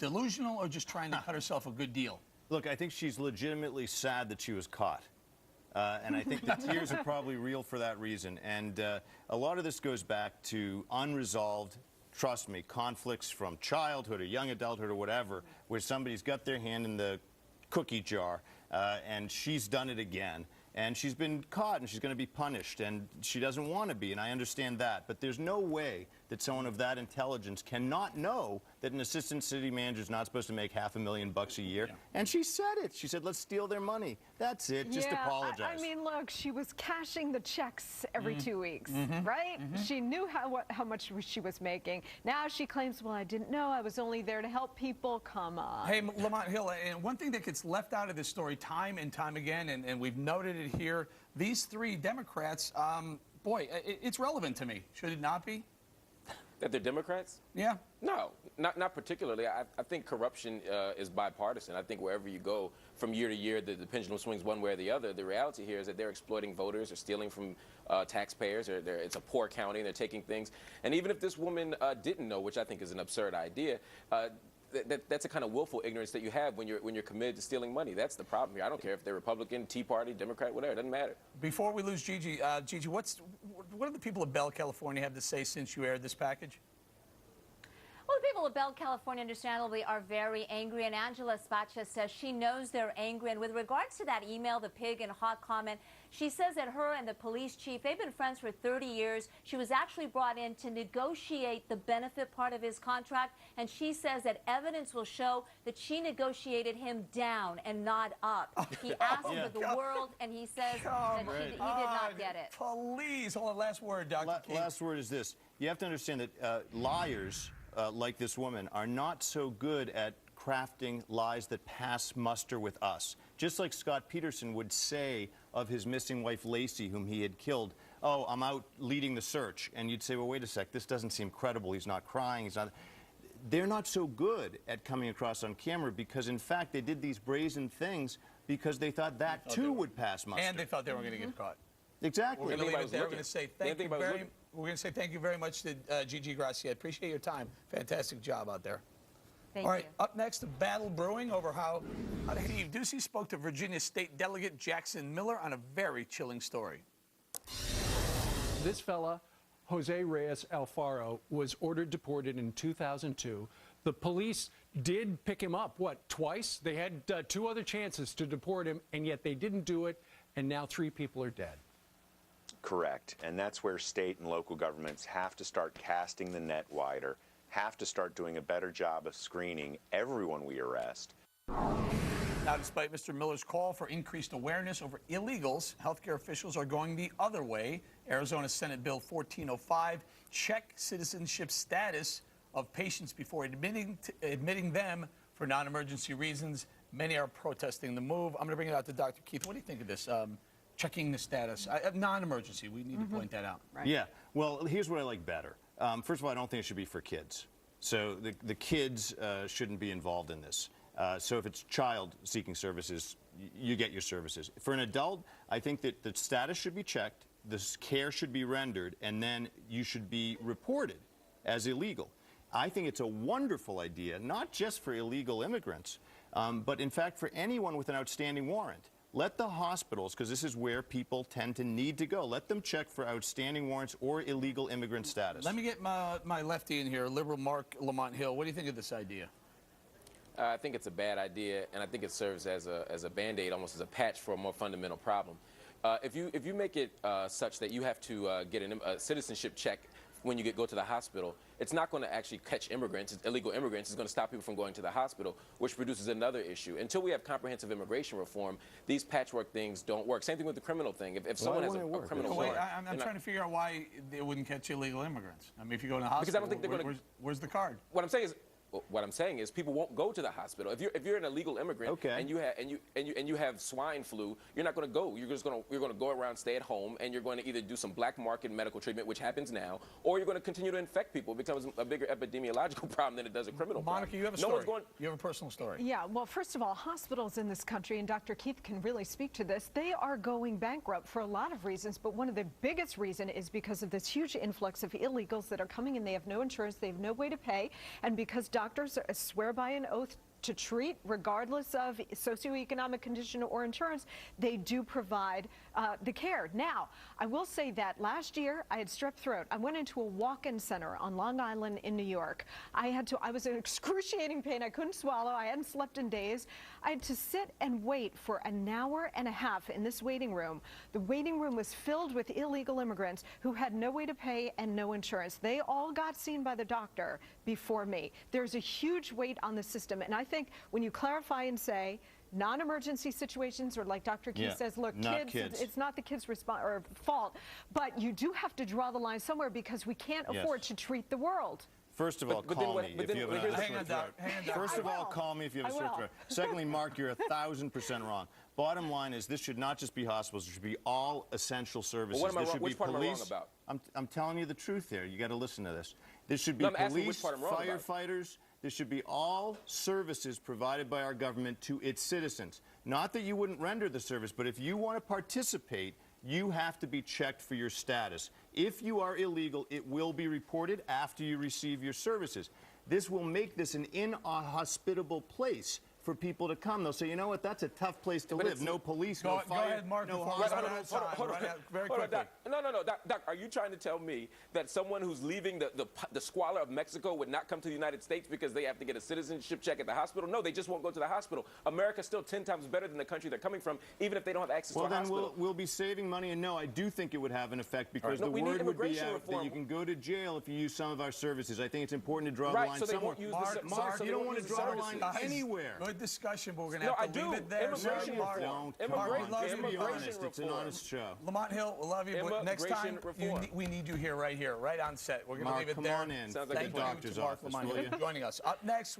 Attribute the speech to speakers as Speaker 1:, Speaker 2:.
Speaker 1: delusional or just trying to cut herself a good deal?
Speaker 2: Look, I think she's legitimately sad that she was caught. And I think the tears are probably real for that reason. And a lot of this goes back to unresolved, trust me, conflicts from childhood or young adulthood or whatever, where somebody's got their hand in the cookie jar and she's done it again. And she's been caught and she's going to be punished, and she doesn't want to be, and I understand that. But there's no way that someone of that intelligence cannot know that an assistant city manager is not supposed to make $500,000 a year. Yeah. And she said it. She said, let's steal their money. That's it. Just apologize.
Speaker 3: I mean, look, she was cashing the checks every 2 weeks, right? She knew how much she was making. Now she claims, well, I didn't know. I was only there to help people. Come on.
Speaker 1: Hey, Lamont Hill, and one thing that gets left out of this story time and time again, and we've noted it here, these three Democrats, boy, it's relevant to me. Should it not be?
Speaker 4: That they're Democrats?
Speaker 1: Yeah.
Speaker 4: No, not particularly. I think corruption is bipartisan. I think wherever you go, from year to year, the pendulum swings one way or the other. The reality here is that they're exploiting voters or stealing from taxpayers, or it's a poor county and they're taking things. And even if this woman didn't know, which I think is an absurd idea, that's a kind of willful ignorance that you have when you're committed to stealing money. That's the problem here. I don't care if they're Republican, Tea Party, Democrat, whatever. It doesn't matter. Before we lose Gigi, Gigi, what do the people of Bell, California have to say since you aired this package?
Speaker 5: Well, the people of Bell, California, understandably, are very angry, and Angela Spacha says she knows they're angry. And with regards to that email, the pig and hot comment, she says that her and the police chief, they've been friends for 30 years. She was actually brought in to negotiate the benefit part of his contract, and she says that evidence will show that she negotiated him down and not up. He asked for the world, and he says that he did not get it.
Speaker 1: Please, hold on, last word, Dr. King.
Speaker 2: Last word is this. You have to understand that liars like this woman are not so good at crafting lies that pass muster with us. Just like Scott Peterson would say of his missing wife Lacey, whom he had killed, oh, I'm out leading the search. And you'd say, well, wait a sec, this doesn't seem credible. He's not crying. He's not. They're not so good at coming across on camera because, in fact, they did these brazen things because they thought that, too, would pass muster.
Speaker 1: And they thought they were going to get caught.
Speaker 2: Exactly.
Speaker 1: We're going to say thank you very much to Gigi Gracia. Appreciate your time. Fantastic job out there.
Speaker 5: Thank
Speaker 1: All right,
Speaker 5: you.
Speaker 1: up next, a battle brewing over how Steve Ducey spoke to Virginia State Delegate Jackson Miller on a very chilling story.
Speaker 6: This fella, Jose Reyes Alfaro, was ordered deported in 2002. The police did pick him up, what, twice? They had 2 other chances to deport him, and yet they didn't do it, and now 3 people are dead.
Speaker 7: Correct, and that's where state and local governments have to start casting the net wider, have to start doing a better job of screening everyone we arrest.
Speaker 1: Now, despite Mr. Miller's call for increased awareness over illegals, healthcare officials are going the other way. Arizona Senate Bill 1405 check citizenship status of patients before admitting them for non-emergency reasons. Many are protesting the move. I'm going to bring it out to Dr. Keith. What do you think of this? Checking the status, non-emergency. We need to point that out.
Speaker 2: Right. Yeah. Well, here's what I like better. First of all, I don't think it should be for kids. So the kids shouldn't be involved in this. So if it's child seeking services, you get your services. For an adult, I think that the status should be checked, the care should be rendered, and then you should be reported as illegal. I think it's a wonderful idea, not just for illegal immigrants, but in fact for anyone with an outstanding warrant. Let the hospitals, because this is where people tend to need to go, let them check for outstanding warrants or illegal immigrant status.
Speaker 1: Let me get my lefty in here, liberal Marc Lamont Hill. What do you think of this idea?
Speaker 4: I think it's a bad idea, and I think it serves as a Band-Aid, almost as a patch for a more fundamental problem. If you make it such that you have to get a citizenship check when you go to the hospital, it's not going to actually catch immigrants, illegal immigrants. It's going to stop people from going to the hospital, which produces another issue. Until we have comprehensive immigration reform, these patchwork things don't work. Same thing with the criminal thing. If someone has a criminal warrant,
Speaker 1: I'm trying to figure out why they wouldn't catch illegal immigrants. I mean, if you go to the hospital,
Speaker 4: because I don't think they're going to.
Speaker 1: Where's the card?
Speaker 4: What I'm saying is people won't go to the hospital. If you're an illegal immigrant and you have swine flu, you're not going to go. You're going to go around, stay at home, and you're going to either do some black market medical treatment, which happens now, or you're going to continue to infect people. It becomes a bigger epidemiological problem than it does a criminal problem.
Speaker 1: Monica, you have a story. You have a personal story.
Speaker 3: Yeah, well, first of all, hospitals in this country, and Dr. Keith can really speak to this, they are going bankrupt for a lot of reasons, but one of the biggest reasons is because of this huge influx of illegals that are coming in. They have no insurance, they have no way to pay, and because doctors swear by an oath to treat, regardless of socioeconomic condition or insurance, they do provide the care. Now, I will say that last year I had strep throat. I went into a walk-in center on Long Island in New York. I was in excruciating pain. I couldn't swallow. I hadn't slept in days. I had to sit and wait for an hour and a half in this waiting room. The waiting room was filled with illegal immigrants who had no way to pay and no insurance. They all got seen by the doctor before me. There's a huge weight on the system, and I think when you clarify and say non-emergency situations, or like Dr. Key says, look, kids, it's not the kids' fault, but you do have to draw the line somewhere because we can't afford to treat the world.
Speaker 2: First of all, call me if you have a sore throat. First of all, call me if you have a sore throat. Secondly, Mark, you're 1,000% wrong. Bottom line is this should not just be hospitals. It should be all essential services.
Speaker 4: Well, what am I wrong?
Speaker 2: Which
Speaker 4: part am I wrong about?
Speaker 2: I'm telling you the truth here. You got to listen to this. This should be police, firefighters. There should be all services provided by our government to its citizens. Not that you wouldn't render the service, but if you want to participate, you have to be checked for your status. If you are illegal, it will be reported after you receive your services. This will make this an inhospitable place for people to come. They'll say, you know what, that's a tough place to live. No police, no fire,
Speaker 1: go ahead, Mark,
Speaker 2: no
Speaker 4: Hold on, very quickly. Doc. No, Doc, are you trying to tell me that someone who's leaving the squalor of Mexico would not come to the United States because they have to get a citizenship check at the hospital? No, they just won't go to the hospital. America's still 10 times better than the country they're coming from, even if they don't have access to a hospital.
Speaker 2: Well, then we'll be saving money, and no, I do think it would have an effect because the word would be out that you can go to jail if you use some of our services. I think it's important to draw the line somewhere. Mark, you don't want to draw the line anywhere.
Speaker 1: Good discussion, but we're going to have to leave it there.
Speaker 4: Immigration reform.
Speaker 2: It's an honest show.
Speaker 1: Lamont Hill, we love you, but next time we need you here, right on set. We're going to leave it there.
Speaker 2: Come on in.
Speaker 1: Thank you to Marc Lamont Hill for joining us. Up next.